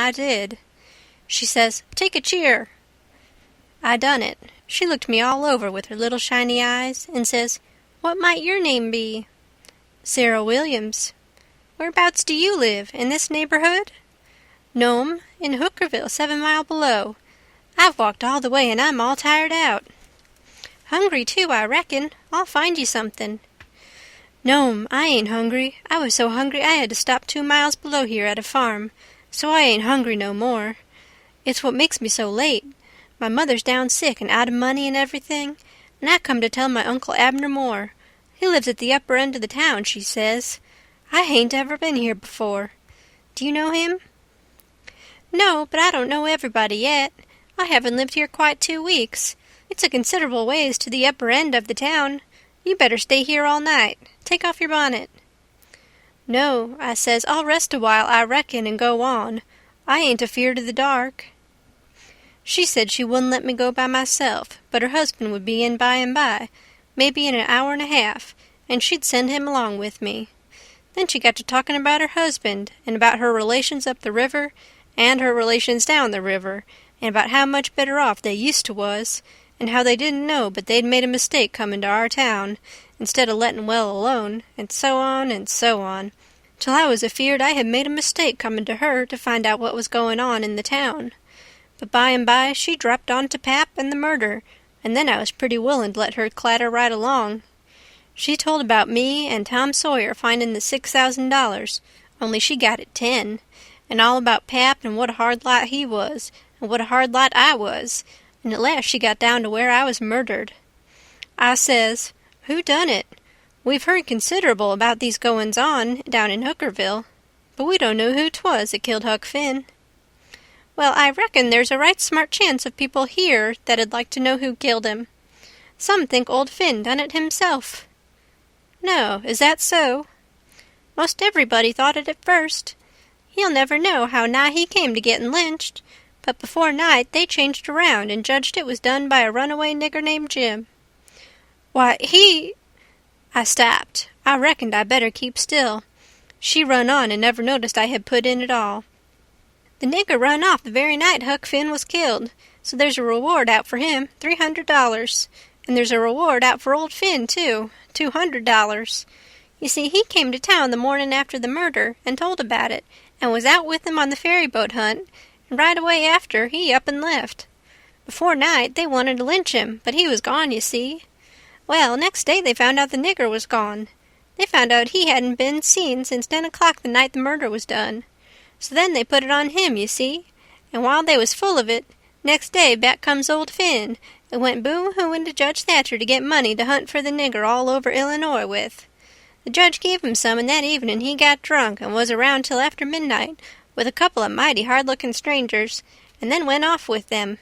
I did. She says, "Take a cheer." I done it. She looked me all over with her little shiny eyes and says, "What might your name be?" "Sarah Williams." "Whereabouts do you live? In this neighborhood?" "No'm, in Hookerville, 7 mile below. I've walked all the way and I'm all tired out." "Hungry too, I reckon. I'll find you something." "No'm, I ain't hungry. I was so hungry I had to stop 2 miles below here at a farm, so I ain't hungry no more. It's what makes me so late. My mother's down sick and out of money and everything, and I come to tell my Uncle Abner Moore. He lives at the upper end of the town, she says. I hain't ever been here before. Do you know him?" "No, but I don't know everybody yet. I haven't lived here quite 2 weeks. It's a considerable ways to the upper end of the town. You better stay here all night. Take off your bonnet." "No," I says, "I'll rest a while, I reckon, and go on. I ain't afeard of the dark." She said she wouldn't let me go by myself, but her husband would be in by and by, maybe in an hour and a half, and she'd send him along with me. Then she got to talking about her husband, and about her relations up the river, and her relations down the river, and about how much better off they used to was, and how they didn't know but they'd made a mistake comin' to our town, instead of lettin' well alone, and so on, till I was afeard I had made a mistake comin' to her to find out what was goin' on in the town. But by and by she dropped on to Pap and the murder, and then I was pretty willin' to let her clatter right along. She told about me and Tom Sawyer finding the $6,000, only she got it 10, and all about Pap and what a hard lot he was, and what a hard lot I was, and at last she got down to where I was murdered. I says, "Who done it? We've heard considerable about these goings-on down in Hookerville, but we don't know who 'twas that killed Huck Finn." "Well, I reckon there's a right smart chance of people here that'd like to know who killed him. Some think old Finn done it himself." "No, is that so?" "Most everybody thought it at first. He'll never know how nigh he came to getting lynched, but before night they changed around and judged it was done by a runaway nigger named Jim." "Why, he—" I stopped. I reckoned I better keep still. She run on and never noticed I had put in at all. "The nigger run off the very night Huck Finn was killed, so there's a reward out for him, $300, and there's a reward out for old Finn, too, $200. You see, he came to town the morning after the murder and told about it, and was out with him on the ferry boat hunt, and right away after he up and left. Before night they wanted to lynch him, but he was gone, you see. Well, next day they found out the nigger was gone. They found out he hadn't been seen since 10 o'clock the night the murder was done. So then they put it on him, you see, and while they was full of it, next day back comes old Finn and went boo-hooing to Judge Thatcher to get money to hunt for the nigger all over Illinois with. The judge gave him some, and that evening he got drunk and was around till after midnight with a couple of mighty hard-looking strangers, and then went off with them.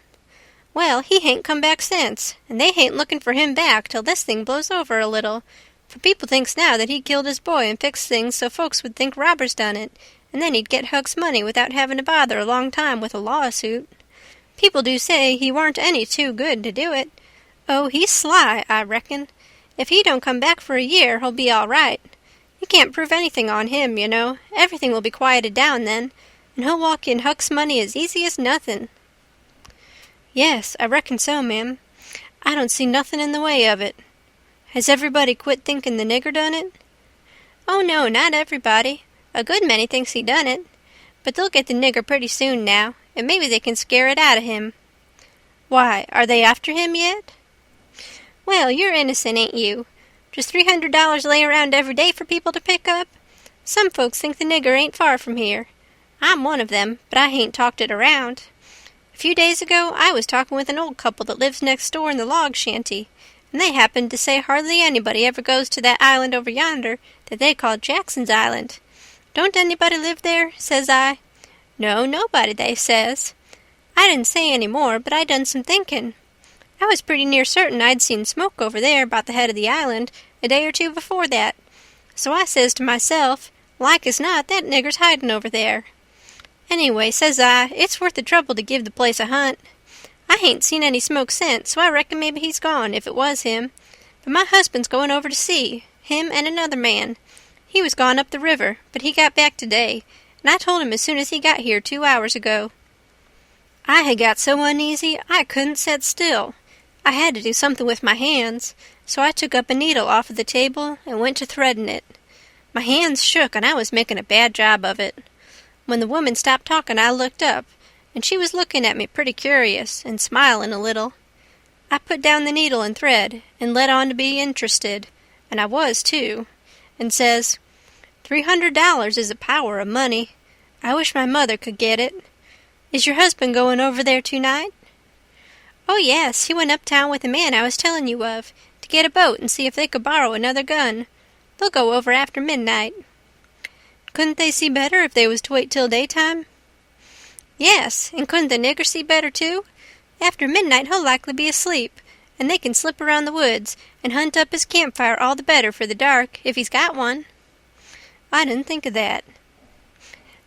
Well, he hain't come back since, and they hain't looking for him back till this thing blows over a little, for people thinks now that he killed his boy and fixed things so folks would think robbers done it, and then he'd get Huck's money without having to bother a long time with a lawsuit. People do say he weren't any too good to do it. Oh, he's sly, I reckon. If he don't come back for a year, he'll be all right. You can't prove anything on him, you know. Everything will be quieted down then, and he'll walk in Huck's money as easy as nothing." "Yes, I reckon so, ma'am. I don't see nothing in the way of it. Has everybody quit thinking the nigger done it?" "Oh, no, not everybody. A good many thinks he done it. But they'll get the nigger pretty soon now, and maybe they can scare it out of him." "Why, are they after him yet?" "Well, you're innocent, ain't you? Just $300 lay around every day for people to pick up? Some folks think the nigger ain't far from here. I'm one of them, but I hain't talked it around. A few days ago I was talking with an old couple that lives next door in the log shanty, and they happened to say hardly anybody ever goes to that island over yonder that they call Jackson's Island. 'Don't anybody live there?' says I. 'No, nobody,' they says. I didn't say any more, but I done some thinking. I was pretty near certain I'd seen smoke over there about the head of the island a day or two before that. So I says to myself, like as not, that nigger's hiding over there. Anyway, says I, it's worth the trouble to give the place a hunt. I hain't seen any smoke since, so I reckon maybe he's gone, if it was him. But my husband's going over to see, him and another man. He was gone up the river, but he got back today, and I told him as soon as he got here 2 hours ago. I had got so uneasy I couldn't sit still. I had to do something with my hands, so I took up a needle off of the table and went to threading it. My hands shook, and I was making a bad job of it. When the woman stopped talking, I looked up, and she was looking at me pretty curious and smiling a little. I put down the needle and thread and let on to be interested, and I was, too, and says, $300 is a power of money. I wish my mother could get it. Is your husband going over there tonight? Oh, yes, he went uptown with the man I was telling you of, to get a boat and see if they could borrow another gun. They'll go over after midnight. Couldn't they see better if they was to wait till daytime? Yes, and couldn't the nigger see better, too? After midnight he'll likely be asleep, and they can slip around the woods and hunt up his campfire all the better for the dark, if he's got one. I didn't think of that.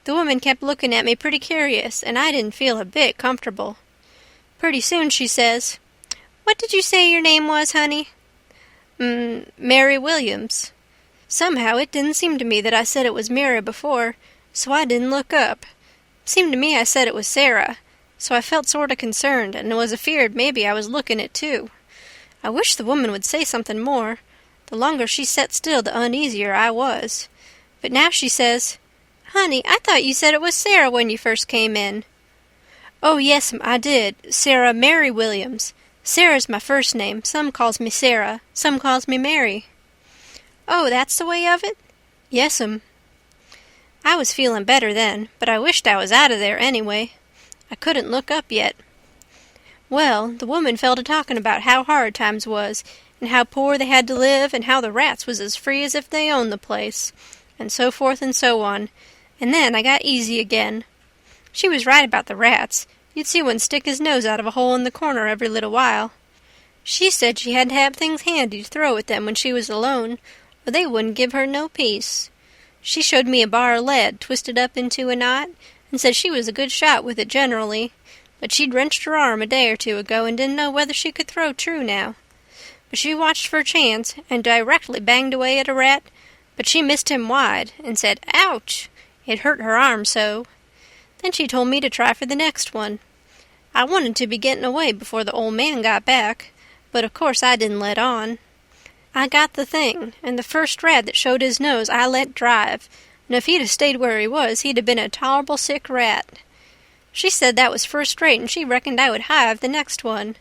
The woman kept looking at me pretty curious, and I didn't feel a bit comfortable. Pretty soon she says, "What did you say your name was, honey?" Mary Williams. Somehow it didn't seem to me that I said it was Mary before, so I didn't look up. Seemed to me I said it was Sarah, so I felt sort of concerned and was afeared maybe I was looking it too. I wished the woman would say something more. The longer she sat still, the uneasier I was. But now she says, "Honey, I thought you said it was Sarah when you first came in." "Oh, yes'm, I did. Sarah Mary Williams. Sarah's my first name. Some calls me Sarah. Some calls me Mary." "Oh, that's the way of it?" "Yes'm." I was feeling better then, but I wished I was out of there anyway. I couldn't look up yet. Well, the woman fell to talking about how hard times was, and how poor they had to live, and how the rats was as free as if they owned the place, and so forth and so on, and then I got easy again. She was right about the rats. You'd see one stick his nose out of a hole in the corner every little while. She said she had to have things handy to throw at them when she was alone, or they wouldn't give her no peace. She showed me a bar of lead twisted up into a knot, and said she was a good shot with it generally, but she'd wrenched her arm a day or two ago and didn't know whether she could throw true now. But she watched for a chance and directly banged away at a rat, but she missed him wide and said, "Ouch!" It hurt her arm so. Then she told me to try for the next one. I wanted to be getting away before the old man got back, but of course I didn't let on. I got the thing, and the first rat that showed his nose I let drive, and if he'd have stayed where he was, he'd have been a tolerable sick rat. She said that was first rate, and she reckoned I would hive the next one.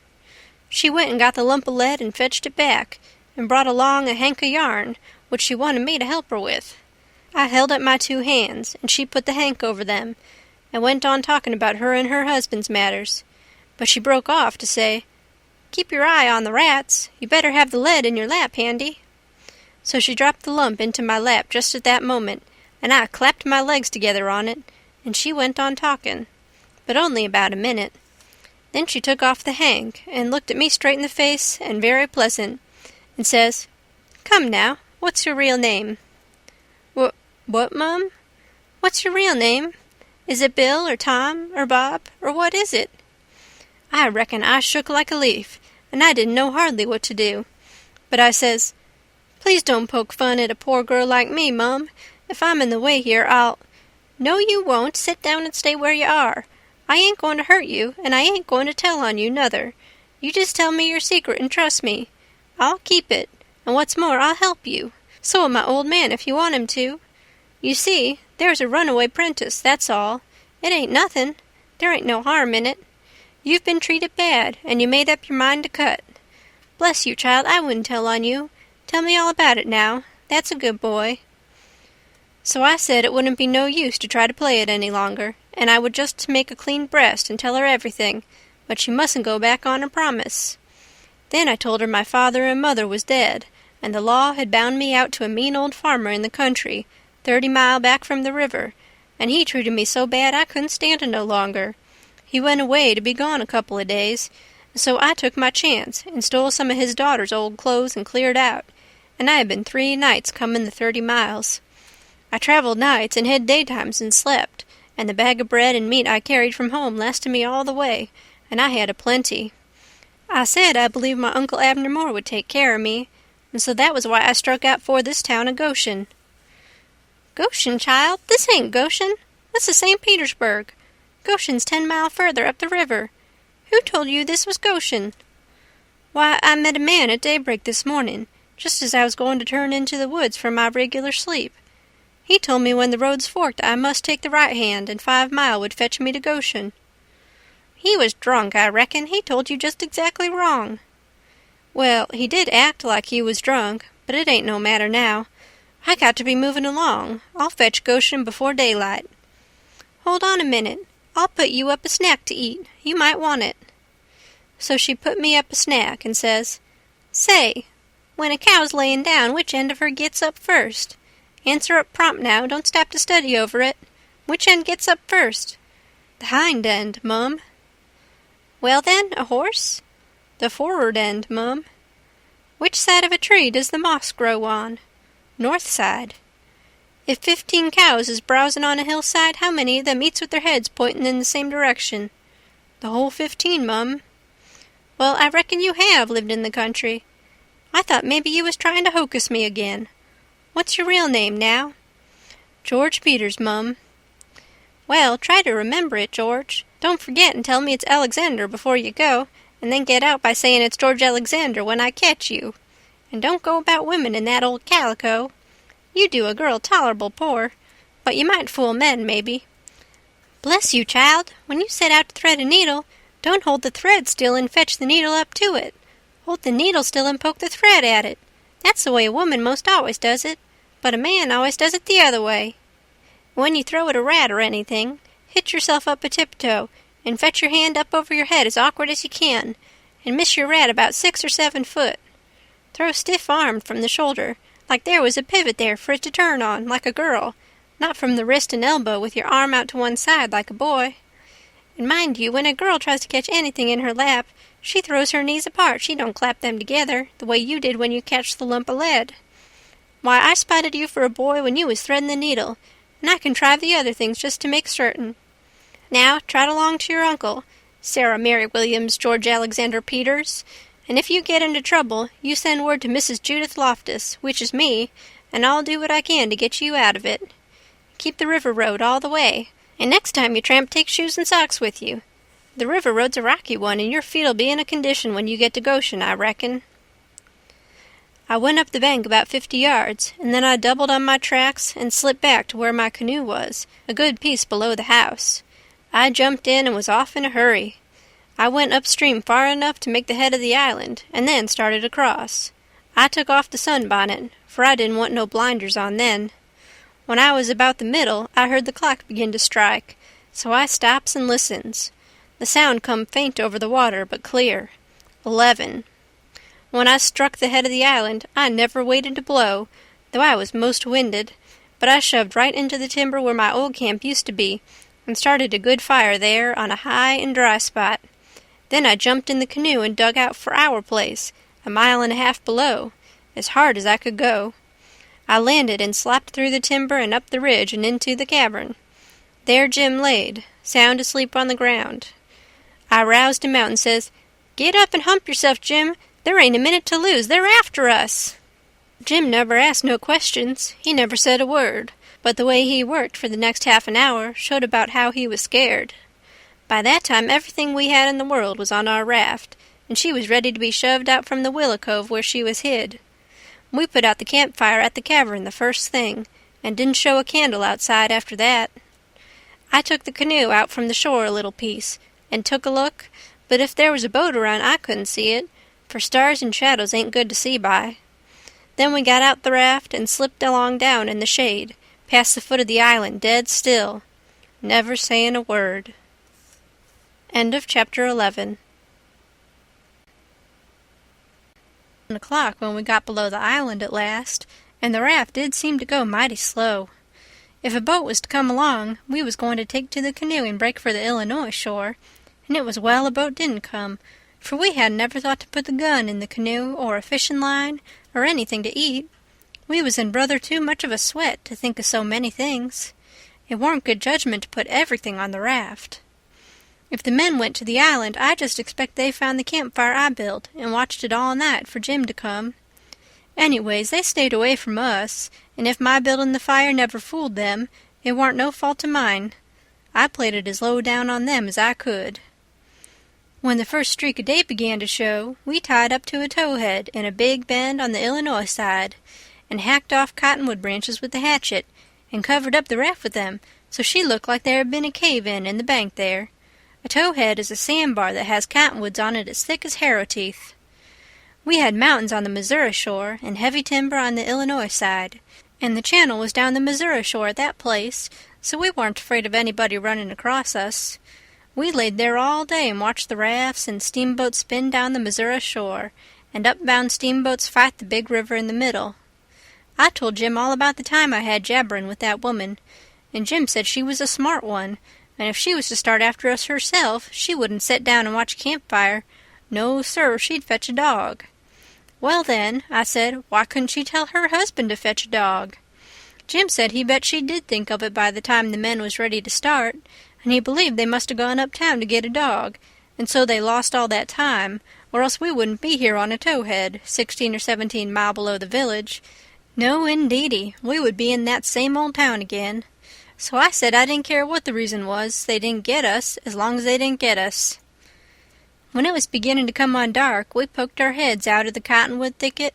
She went and got the lump of lead and fetched it back, and brought along a hank of yarn, which she wanted me to help her with. I held up my 2 hands, and she put the hank over them, and went on talking about her and her husband's matters. But she broke off to say, "Keep your eye on the rats. You better have the lead in your lap handy." So she dropped the lump into my lap just at that moment, and I clapped my legs together on it, and she went on talking, but only about a minute. Then she took off the hank and looked at me straight in the face and very pleasant, and says, "Come now, what's your real name?" What, Mum? What's your real name? Is it Bill or Tom or Bob, or what is it?" I reckon I shook like a leaf, and I didn't know hardly what to do. But I says, "Please don't poke fun at a poor girl like me, Mum. If I'm in the way here, I'll—" "No, you won't. Sit down and stay where you are. I ain't going to hurt you, and I ain't going to tell on you, nuther. You just tell me your secret and trust me. I'll keep it, and what's more, I'll help you. So'll my old man if you want him to. You see, there's a runaway 'prentice, that's all. It ain't nothin'. There ain't no harm in it. You've been treated bad, and you made up your mind to cut. Bless you, child, I wouldn't tell on you. Tell me all about it now. That's a good boy." So I said it wouldn't be no use to try to play it any longer, and I would just make a clean breast and tell her everything, but she mustn't go back on her promise. Then I told her my father and mother was dead, and the law had bound me out to a mean old farmer in the country, 30 mile back from the river, and he treated me so bad I couldn't stand it no longer. He went away to be gone a couple of days, and so I took my chance and stole some of his daughter's old clothes and cleared out, and I had been 3 nights coming the 30 miles. I traveled nights and had daytimes and slept, and the bag of bread and meat I carried from home lasted me all the way, and I had a plenty. I said I believed my Uncle Abner Moore would take care of me, and so that was why I struck out for this town of Goshen. "Goshen, child? This ain't Goshen. This is St. Petersburg. Goshen's 10 miles further up the river. Who told you this was Goshen?" "Why, I met a man at daybreak this morning, just as I was going to turn into the woods for my regular sleep. He told me when the roads forked I must take the right hand, and 5 mile would fetch me to Goshen." "He was drunk, I reckon. He told you just exactly wrong." "Well, he did act like he was drunk, but it ain't no matter now. I got to be moving along. I'll fetch Goshen before daylight." "Hold on a minute. I'll put you up a snack to eat. You might want it." So she put me up a snack and says, "Say, when a cow's layin' down, which end of her gets up first? Answer up prompt now, don't stop to study over it. Which end gets up first?" "The hind end, Mum." "Well then, a horse?" "The for'ard end, Mum." "Which side of a tree does the moss grow on?" "North side." "If 15 cows is browsing on a hillside, how many of them eats with their heads pointing in the same direction?" "The whole 15, Mum." "Well, I reckon you have lived in the country. I thought maybe you was trying to hocus me again. What's your real name, now?" "George Peters, Mum." "Well, try to remember it, George. Don't forget and tell me it's Alexander before you go, and then get out by saying it's George Alexander when I catch you. And don't go about women in that old calico. You do a girl tolerable poor, but you might fool men, maybe. Bless you, child, when you set out to thread a needle, don't hold the thread still and fetch the needle up to it. Hold the needle still and poke the thread at it. That's the way a woman most always does it, but a man always does it the other way. When you throw at a rat or anything, hitch yourself up a tiptoe and fetch your hand up over your head as awkward as you can, and miss your rat about 6 or 7 foot. Throw stiff-armed from the shoulder, like there was a pivot there for it to turn on, like a girl, not from the wrist and elbow with your arm out to one side like a boy. And mind you, when a girl tries to catch anything in her lap, she throws her knees apart. She don't clap them together, the way you did when you catched the lump of lead. Why, I spotted you for a boy when you was threading the needle, and I contrived the other things just to make certain. Now, trot along to your uncle, Sarah Mary Williams George Alexander Peters, and if you get into trouble, you send word to Mrs. Judith Loftus, which is me, and I'll do what I can to get you out of it. Keep the river road all the way, and next time you tramp, take shoes and socks with you. The river road's a rocky one, and your feet'll be in a condition when you get to Goshen, I reckon." I went up the bank about 50 yards, and then I doubled on my tracks and slipped back to where my canoe was, a good piece below the house. I jumped in and was off in a hurry. I went upstream far enough to make the head of the island, and then started across. I took off the sunbonnet, for I didn't want no blinders on then. When I was about the middle, I heard the clock begin to strike, so I stops and listens. The sound come faint over the water, but clear. 11. When I struck the head of the island, I never waited to blow, though I was most winded, but I shoved right into the timber where my old camp used to be, and started a good fire there on a high and dry spot. Then I jumped in the canoe and dug out for our place, 1.5 miles below, as hard as I could go. I landed and slopped through the timber and up the ridge and into the cavern. There Jim laid, sound asleep on the ground. I roused him out and says, "Get up and hump yourself, Jim. There ain't a minute to lose. They're after us." Jim never asked no questions. He never said a word, but the way he worked for the next half an hour showed about how he was scared. By that time everything we had in the world was on our raft, and she was ready to be shoved out from the willow cove where she was hid. We put out the campfire at the cavern the first thing, and didn't show a candle outside after that. I took the canoe out from the shore a little piece, and took a look, but if there was a boat around I couldn't see it, for stars and shadows ain't good to see by. Then we got out the raft and slipped along down in the shade, past the foot of the island dead still, never saying a word. End of chapter 11. 1 o'clock when we got below the island at last, and the raft did seem to go mighty slow. If a boat was to come along, we was going to take to the canoe and break for the Illinois shore, and it was well a boat didn't come, for we hadn't never thought to put the gun in the canoe or a fishing line or anything to eat. We was in brother too much of a sweat to think of so many things. It warn't good judgment to put everything on the raft. If the men went to the island, I just expect they found the campfire I built and watched it all night for Jim to come. Anyways, they stayed away from us, and if my building the fire never fooled them, it warn't no fault of mine. I played it as low down on them as I could. When the first streak of day began to show, we tied up to a towhead in a big bend on the Illinois side, and hacked off cottonwood branches with the hatchet, and covered up the raft with them, so she looked like there had been a cave-in the bank there. A towhead is a sandbar that has cottonwoods on it as thick as harrow teeth. We had mountains on the Missouri shore and heavy timber on the Illinois side, and the channel was down the Missouri shore at that place, so we weren't afraid of anybody running across us. We laid there all day and watched the rafts and steamboats spin down the Missouri shore, and upbound steamboats fight the big river in the middle. I told Jim all about the time I had jabbering with that woman, and Jim said she was a smart one, and if she was to start after us herself, she wouldn't sit down and watch a campfire. No, sir, she'd fetch a dog. Well, then, I said, why couldn't she tell her husband to fetch a dog? Jim said he bet she did think of it by the time the men was ready to start, and he believed they must have gone uptown to get a dog, and so they lost all that time, or else we wouldn't be here on a towhead, 16 or 17 mile below the village. No, indeedy, we would be in that same old town again. So I said I didn't care what the reason was, they didn't get us, as long as they didn't get us. When it was beginning to come on dark, we poked our heads out of the cottonwood thicket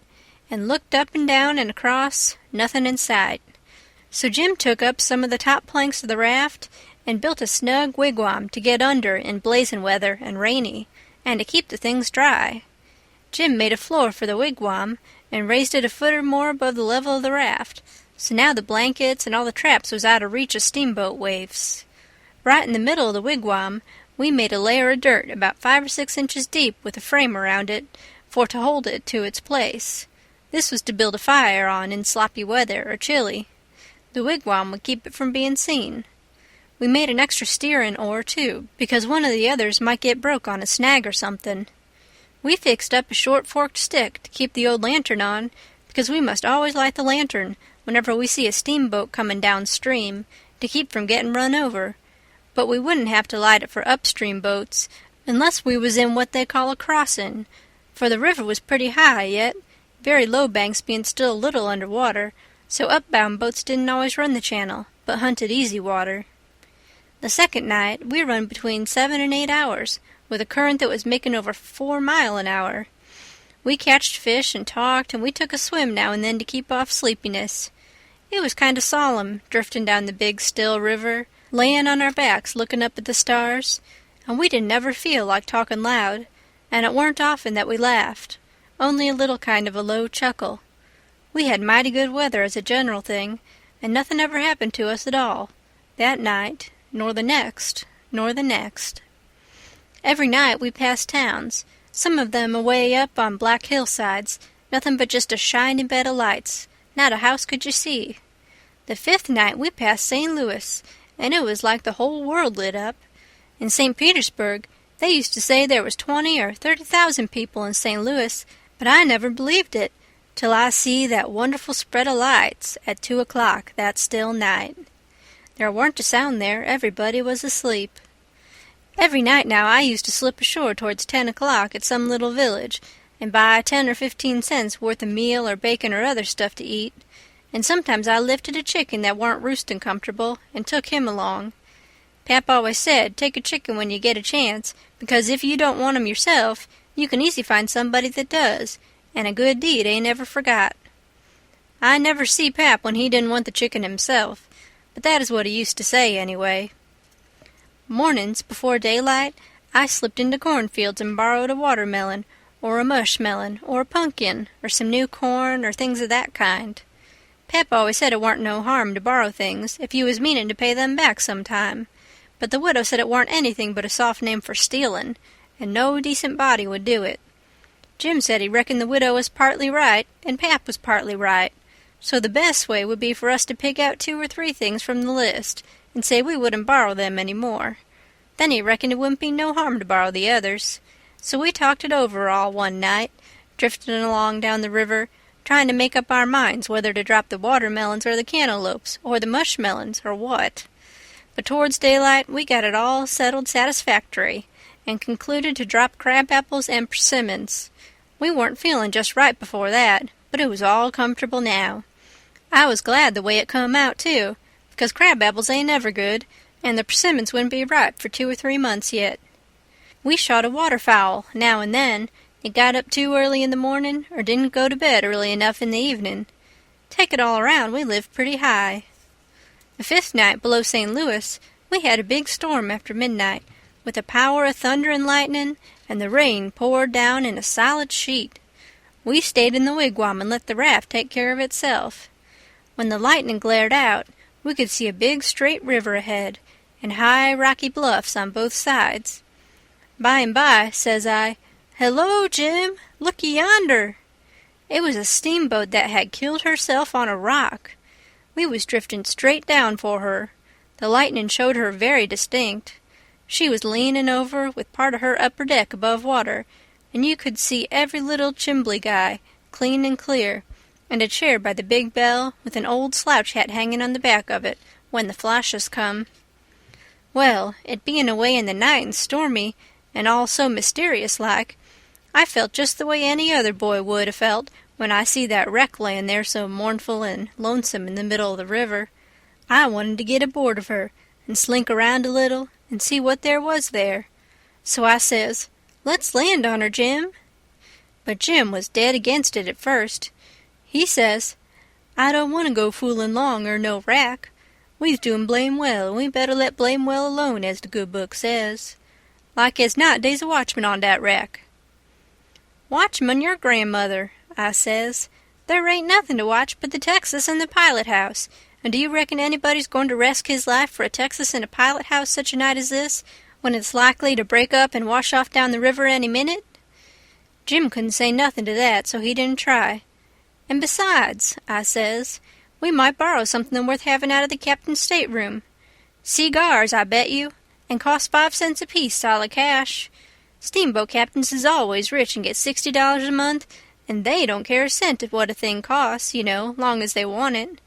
and looked up and down and across, nothing in sight. So Jim took up some of the top planks of the raft and built a snug wigwam to get under in blazing weather and rainy, and to keep the things dry. Jim made a floor for the wigwam and raised it a foot or more above the level of the raft, so now the blankets and all the traps was out of reach of steamboat waves. Right in the middle of the wigwam, we made a layer of dirt about 5 or 6 inches deep with a frame around it, for to hold it to its place. This was to build a fire on in sloppy weather or chilly. The wigwam would keep it from being seen. We made an extra steering oar, too, because one of the others might get broke on a snag or something. We fixed up a short forked stick to keep the old lantern on, because we must always light the lantern whenever we see a steamboat coming downstream, to keep from getting run over, but we wouldn't have to light it for upstream boats unless we was in what they call a crossing, for the river was pretty high yet, very low banks being still a little under water, so upbound boats didn't always run the channel, but hunted easy water. The second night we run between 7 and 8 hours, with a current that was making over 4 mile an hour. We catched fish and talked, and we took a swim now and then to keep off sleepiness. It was kind of solemn, drifting down the big, still river, layin' on our backs looking up at the stars, and we didn't ever feel like talking loud, and it weren't often that we laughed, only a little kind of a low chuckle. We had mighty good weather as a general thing, and nothing ever happened to us at all, that night, nor the next, nor the next. Every night we passed towns, some of them away up on black hillsides, nothing but just a shining bed of lights, not a house could you see. The 5th night we passed St. Louis, and it was like the whole world lit up. In St. Petersburg, they used to say there was 20 or 30,000 people in St. Louis, but I never believed it, till I see that wonderful spread of lights at 2 o'clock that still night. There warn't a sound there, everybody was asleep. Every night now I used to slip ashore towards 10 o'clock at some little village, and buy 10 or 15 cents worth of meal or bacon or other stuff to eat, and sometimes I lifted a chicken that warn't roosting comfortable and took him along. Pap always said, take a chicken when you get a chance, because if you don't want 'em yourself, you can easy find somebody that does, and a good deed ain't ever forgot. I never see Pap when he didn't want the chicken himself, but that is what he used to say anyway. Mornings, before daylight, I slipped into cornfields and borrowed a watermelon, or a mushmelon, or a pumpkin, or some new corn, or things of that kind. Pap always said it warn't no harm to borrow things if you was meaning to pay them back some time, but the widow said it warn't anything but a soft name for stealing, and no decent body would do it. Jim said he reckoned the widow was partly right, and Pap was partly right, so the best way would be for us to pick out 2 or 3 things from the list, and say we wouldn't borrow them any more. Then he reckoned it wouldn't be no harm to borrow the others. So we talked it over all one night, drifting along down the river, trying to make up our minds whether to drop the watermelons or the cantaloupes, or the mushmelons, or what. But towards daylight we got it all settled satisfactory, and concluded to drop crab-apples and persimmons. We weren't feeling just right before that, but it was all comfortable now. I was glad the way it come out, too, because crab-apples ain't ever good, and the persimmons wouldn't be ripe for 2 or 3 months yet. We shot a waterfowl now and then. It got up too early in the morning, or didn't go to bed early enough in the evening. Take it all around, we lived pretty high. The 5th night below St. Louis, we had a big storm after midnight, with a power of thunder and lightning, and the rain poured down in a solid sheet. We stayed in the wigwam and let the raft take care of itself. When the lightning glared out, we could see a big straight river ahead, and high rocky bluffs on both sides. By and by, says I, "Hello, Jim, looky yonder." It was a steamboat that had killed herself on a rock. We was drifting straight down for her. The lightning showed her very distinct. She was leaning over with part of her upper deck above water, and you could see every little chimbly guy, clean and clear, and a chair by the big bell with an old slouch hat hanging on the back of it when the flashes come. Well, it being away in the night and stormy, and all so mysterious-like, I felt just the way any other boy would have felt when I see that wreck layin' there so mournful and lonesome in the middle of the river. I wanted to get aboard of her and slink around a little and see what there was there. So I says, "Let's land on her, Jim." But Jim was dead against it at first. He says, "I don't want to go foolin' long or no wrack. We's doin' blame well, and we better let blame well alone, as the good book says. Like as not, dey's a watchman on dat wreck." "Watchman your grandmother," I says. "There ain't nothing to watch but the Texas and the pilot-house, and do you reckon anybody's going to resk his life for a Texas and a pilot-house such a night as this, when it's likely to break up and wash off down the river any minute?" Jim couldn't say nothing to that, so he didn't try. "And besides," I says, "we might borrow something worth having out of the captain's stateroom. Cigars, I bet you, and cost 5 cents apiece, solid cash. Steamboat captains is always rich and get $60 a month, and they don't care a cent of what a thing costs, you know, long as they want it.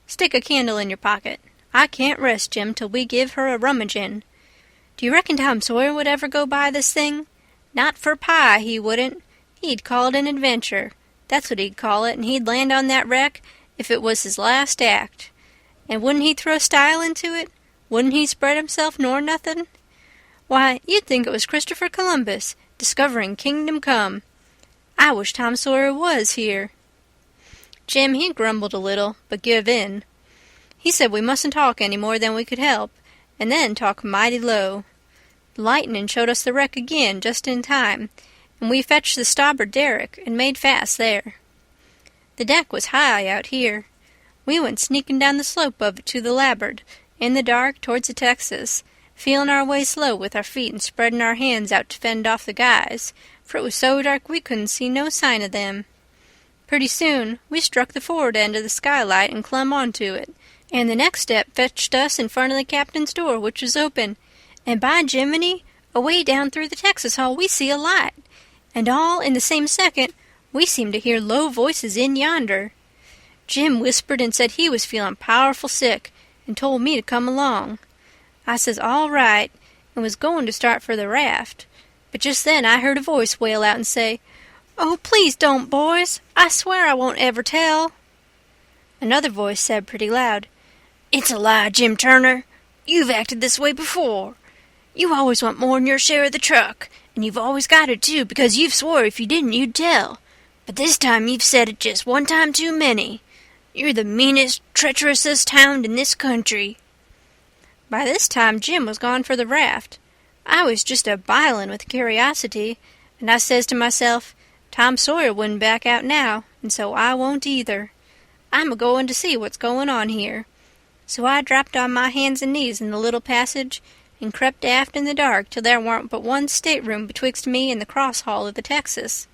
Stick a candle in your pocket. I can't rest, Jim, till we give her a rummagin'. Do you reckon Tom Sawyer would ever go by this thing? Not for pie, he wouldn't. He'd call it an adventure. That's what he'd call it, and he'd land on that wreck if it was his last act. And wouldn't he throw style into it? Wouldn't he spread himself nor nothing? Why, you'd think it was Christopher Columbus, discovering Kingdom Come. I wish Tom Sawyer was here." Jim, he grumbled a little, but give in. He said we mustn't talk any more than we could help, and then talk mighty low. The lightning showed us the wreck again just in time, and we fetched the starboard derrick and made fast there. The deck was high out here. We went sneaking down the slope of it to the larboard, in the dark towards the Texas, feeling our way slow with our feet and spreading our hands out to fend off the guys, for it was so dark we couldn't see no sign of them. Pretty soon we struck the forward end of the skylight and clumb onto it, and the next step fetched us in front of the captain's door, which was open, and by Jiminy, away down through the Texas hall we see a light, and all in the same second we seemed to hear low voices in yonder. Jim whispered and said he was feeling powerful sick, and told me to come along. I says all right, and was going to start for the raft, but just then I heard a voice wail out and say, "Oh, please don't, boys. I swear I won't ever tell." Another voice said pretty loud, "It's a lie, Jim Turner. You've acted this way before. You always want more'n your share of the truck, and you've always got it, too, because you've swore if you didn't you'd tell. But this time you've said it just one time too many. You're the meanest, treacherousest hound in this country." By this time Jim was gone for the raft. I was just a-bilin' with curiosity, and I says to myself, Tom Sawyer wouldn't back out now, and so I won't either. I'm a-goin' to see what's going on here. So I dropped on my hands and knees in the little passage and crept aft in the dark till there warn't but one stateroom betwixt me and the cross hall of the Texas.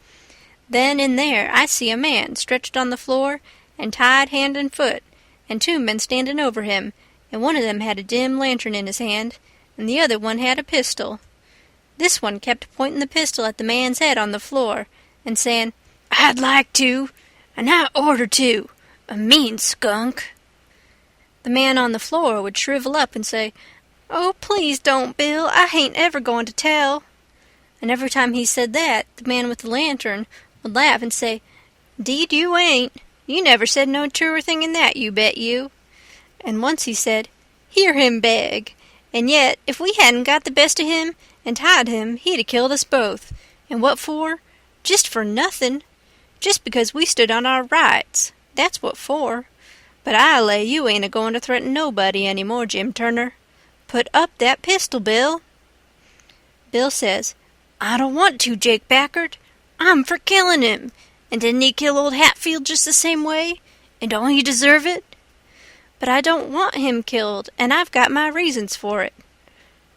Then in there I see a man stretched on the floor and tied hand and foot, and 2 men standing over him, and one of them had a dim lantern in his hand, and the other one had a pistol. This one kept pointing the pistol at the man's head on the floor, and saying, "I'd like to, and I orter to, a mean skunk." The man on the floor would shrivel up and say, "Oh, please don't, Bill, I hain't ever going to tell." And every time he said that, the man with the lantern would laugh and say, "'Deed you ain't. You never said no truer thing than that, you bet you." And once he said, "Hear him beg," And yet, if we hadn't got the best of him and tied him, he'd have killed us both. And what for? Just for nothing. Just because we stood on our rights. That's what for. But I lay you ain't a-goin' to threaten nobody any more, Jim Turner. Put up that pistol, Bill. Bill says, I don't want to, Jake Packard. I'm for killing him. And didn't he kill old Hatfield just the same way? And don't he deserve it? But I don't want him killed, and I've got my reasons for it.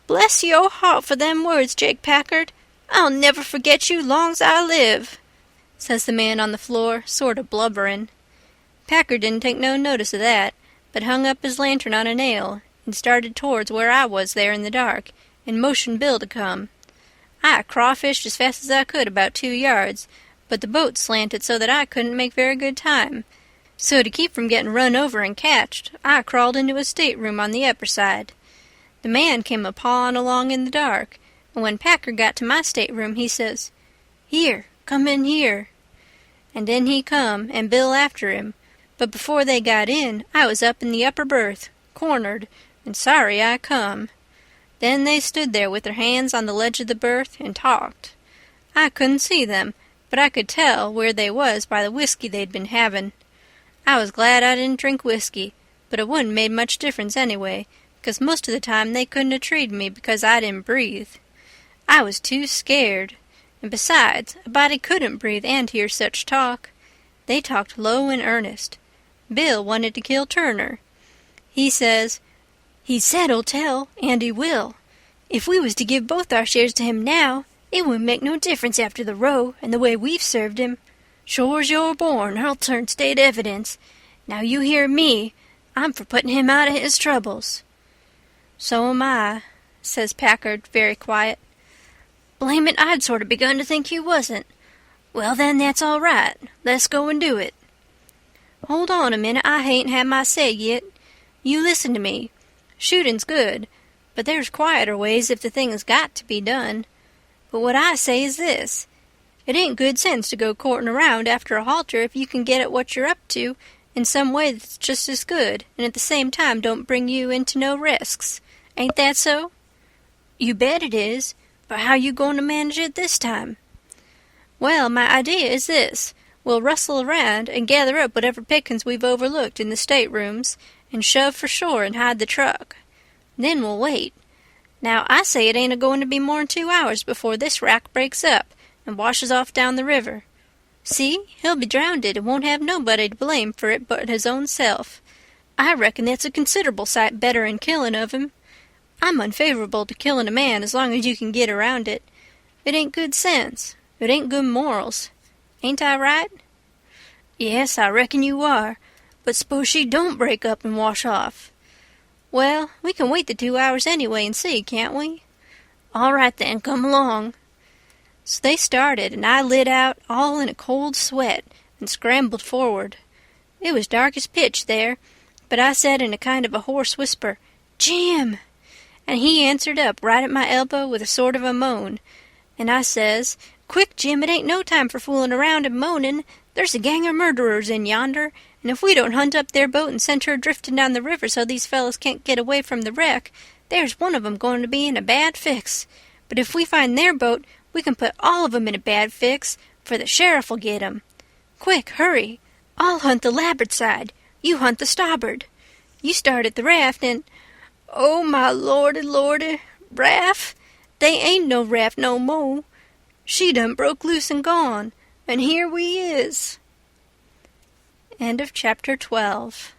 Bless your heart for them words, Jake Packard. I'll never forget you long's I live, says the man on the floor, sort of blubbering. Packard didn't take no notice of that, but hung up his lantern on a nail and started towards where I was there in the dark, and motioned Bill to come. I crawfished as fast as I could about 2 yards, but the boat slanted so that I couldn't make very good time. So to keep from getting run over and catched, I crawled into a stateroom on the upper side. The man came a-pawing along in the dark, and when Packard got to my stateroom, he says, Here, come in here. And then he come, and Bill after him, but before they got in, I was up in the upper berth, cornered, and sorry I come. Then they stood there with their hands on the ledge of the berth and talked. I couldn't see them, but I could tell where they was by the whiskey they'd been having. I was glad I didn't drink whiskey, but it wouldn't made much difference anyway, because most of the time they couldn't have treated me because I didn't breathe. I was too scared, and besides, a body couldn't breathe and hear such talk. They talked low and earnest. Bill wanted to kill Turner. He says, He said he'll tell, and he will. If we was to give both our shares to him now, it wouldn't make no difference after the row and the way we've served him. Sure's you're born, I'll turn state evidence. Now you hear me, I'm for putting him out of his troubles. So am I, says Packard, very quiet. Blame it, I'd sort of begun to think you wasn't. Well then, that's all right. Let's go and do it. Hold on a minute, I hain't had my say yet. You listen to me. Shooting's good, but there's quieter ways if the thing's got to be done. But what I say is this. It ain't good sense to go courting around after a halter if you can get at what you're up to in some way that's just as good and at the same time don't bring you into no risks. Ain't that so? You bet it is, but how you going to manage it this time? Well, my idea is this. We'll rustle around and gather up whatever pickings we've overlooked in the staterooms and shove for shore and hide the truck. Then we'll wait. Now, I say it ain't a-going to be more'n 2 hours before this rack breaks up and washes off down the river. See, he'll be drownded and won't have nobody to blame for it but his own self. I reckon that's a considerable sight better'n killing of him. I'm unfavorable to killing a man as long as you can get around it. It ain't good sense. It ain't good morals. Ain't I right? Yes, I reckon you are. But suppose she don't break up and wash off? Well, we can wait the 2 hours anyway and see, can't we? All right then, come along. So they started, and I lit out all in a cold sweat and scrambled forward. It was dark as pitch there, but I said in a kind of a hoarse whisper, Jim! And he answered up right at my elbow with a sort of a moan. And I says, Quick, Jim, it ain't no time for fooling around and moaning. There's a gang of murderers in yonder, and if we don't hunt up their boat and send her drifting down the river so these fellows can't get away from the wreck, there's one of 'em going to be in a bad fix. But if we find their boat, we can put all of 'em in a bad fix, for the sheriff'll get 'em. Quick, hurry. I'll hunt the larboard side. You hunt the starboard. You start at the raft and... Oh, my lordy, lordy, raft? They ain't no raft no mo'. She done broke loose and gone, and here we is. End of chapter 12.